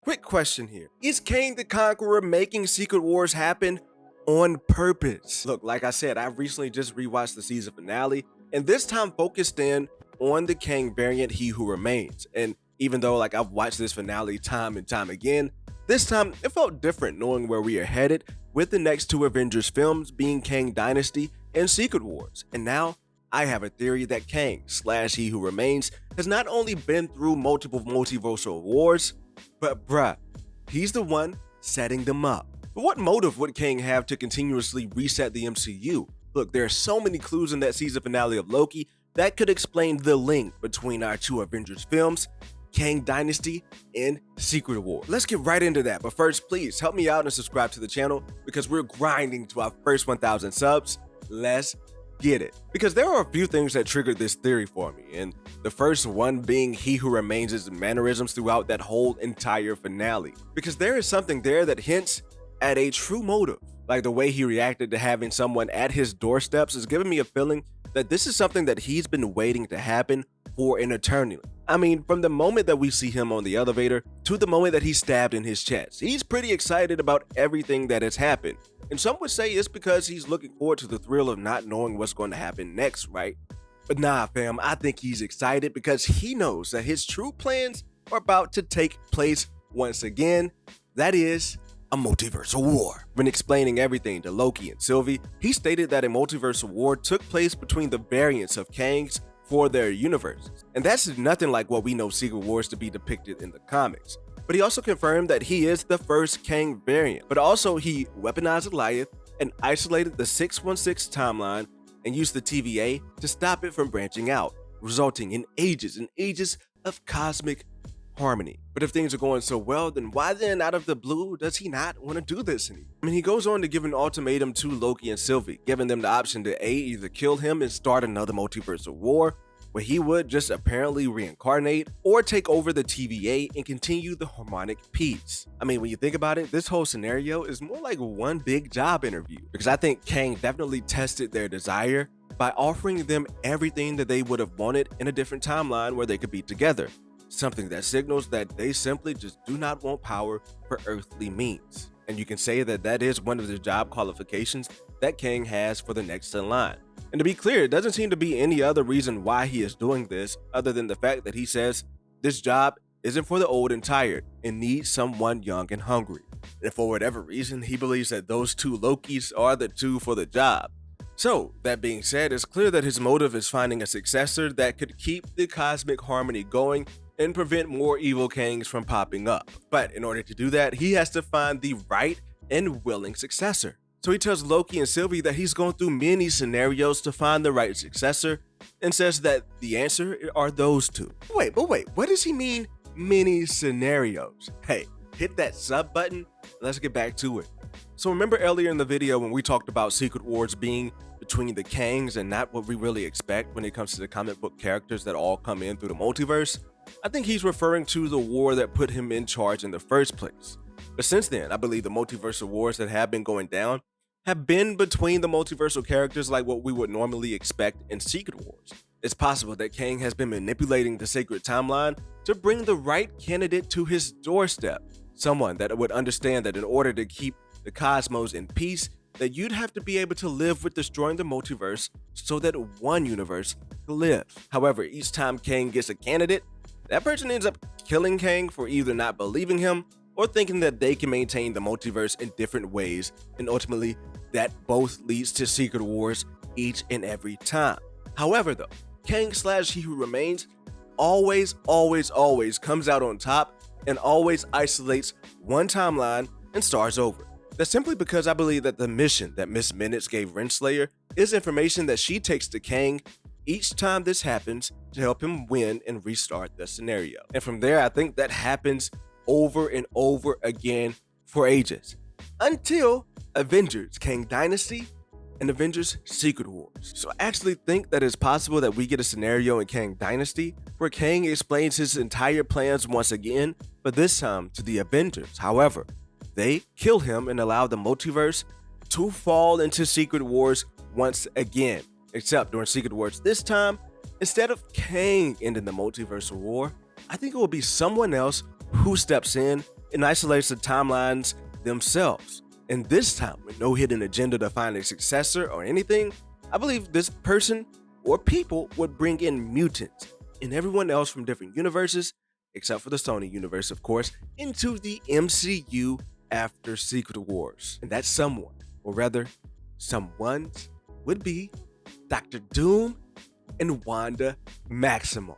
Quick question here. Is Kang the Conqueror making Secret Wars happen on purpose? Look, like I said, I recently just rewatched the season finale, and this time focused in on the Kang variant, He Who Remains. And even though I've watched this finale time and time again, this time it felt different knowing where we are headed with the next two Avengers films being Kang Dynasty and Secret Wars. And now I have a theory that Kang / He Who Remains has not only been through multiple multiversal wars, but bruh, he's the one setting them up. But what motive would Kang have to continuously reset the MCU? Look, there are so many clues in that season finale of Loki that could explain the link between our two Avengers films, Kang Dynasty and Secret Wars. Let's get right into that, but first please help me out and subscribe to the channel because we're grinding to our first 1,000 subs. Let's get it. Because there are a few things that triggered this theory for me, and the first one being He Who Remains' mannerisms throughout that whole entire finale. Because there is something there that hints at a true motive. Like the way he reacted to having someone at his doorsteps is giving me a feeling that this is something that he's been waiting to happen for an eternity. I mean, from the moment that we see him on the elevator to the moment that he's stabbed in his chest, he's pretty excited about everything that has happened. And some would say it's because he's looking forward to the thrill of not knowing what's going to happen next, right? But nah, fam, I think he's excited because he knows that his true plans are about to take place once again. That is a multiversal war. When explaining everything to Loki and Sylvie, he stated that a multiversal war took place between the variants of Kangs for their universes. And that's nothing like what we know Secret Wars to be depicted in the comics. But he also confirmed that he is the first Kang variant, but also he weaponized Goliath and isolated the 616 timeline and used the TVA to stop it from branching out, resulting in ages and ages of cosmic harmony. But if things are going so well, then why then out of the blue does he not want to do this anymore? I mean, he goes on to give an ultimatum to Loki and Sylvie, giving them the option to either kill him and start another multiversal war, where he would just apparently reincarnate, or take over the TVA and continue the harmonic peace. I mean, when you think about it, this whole scenario is more like one big job interview, because I think Kang definitely tested their desire by offering them everything that they would have wanted in a different timeline where they could be together. Something that signals that they simply just do not want power for earthly means. And you can say that that is one of the job qualifications that Kang has for the next in line. And to be clear, it doesn't seem to be any other reason why he is doing this other than the fact that he says this job isn't for the old and tired and needs someone young and hungry. And for whatever reason, he believes that those two Lokis are the two for the job. So, that being said, it's clear that his motive is finding a successor that could keep the cosmic harmony going and prevent more evil Kangs from popping up. But in order to do that, he has to find the right and willing successor. So he tells Loki and Sylvie that he's going through many scenarios to find the right successor and says that the answer are those two. Wait, what does he mean many scenarios? Hey, hit that sub button, let's get back to it. So remember earlier in the video when we talked about Secret Wars being between the Kangs and not what we really expect when it comes to the comic book characters that all come in through the multiverse? I think he's referring to the war that put him in charge in the first place. But since then, I believe the multiversal wars that have been going down have been between the multiversal characters like what we would normally expect in Secret Wars. It's possible that Kang has been manipulating the sacred timeline to bring the right candidate to his doorstep. Someone that would understand that in order to keep the cosmos in peace, that you'd have to be able to live with destroying the multiverse so that one universe can live. However, each time Kang gets a candidate, that person ends up killing Kang for either not believing him or thinking that they can maintain the multiverse in different ways, and ultimately that both leads to Secret Wars each and every time. However though, Kang / He Who Remains always comes out on top and always isolates one timeline and starts over. That's simply because I believe that the mission that Miss Minutes gave Renslayer is information that she takes to Kang each time this happens to help him win and restart the scenario. And from there, I think that happens over and over again for ages, until Avengers Kang Dynasty and Avengers Secret Wars. So I actually think that it's possible that we get a scenario in Kang Dynasty where Kang explains his entire plans once again, but this time to the Avengers. However, they kill him and allow the multiverse to fall into Secret Wars once again. Except during Secret Wars this time, instead of Kang ending the multiversal war, I think it will be someone else who steps in it isolates the timelines themselves. And this time, with no hidden agenda to find a successor or anything, I believe this person or people would bring in mutants and everyone else from different universes, except for the Sony universe, of course, into the MCU after Secret Wars. And that someone, or rather, someones, would be Dr. Doom and Wanda Maximoff.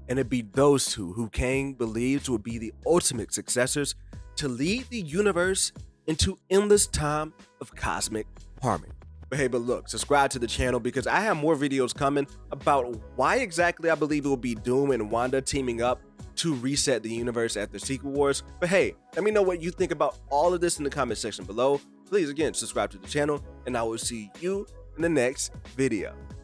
And it'd be those two who Kang believes would be the ultimate successors to lead the universe into endless time of cosmic harmony. But look, subscribe to the channel because I have more videos coming about why exactly I believe it will be Doom and Wanda teaming up to reset the universe after Secret Wars. But hey, let me know what you think about all of this in the comment section below. Please, again, subscribe to the channel, and I will see you in the next video.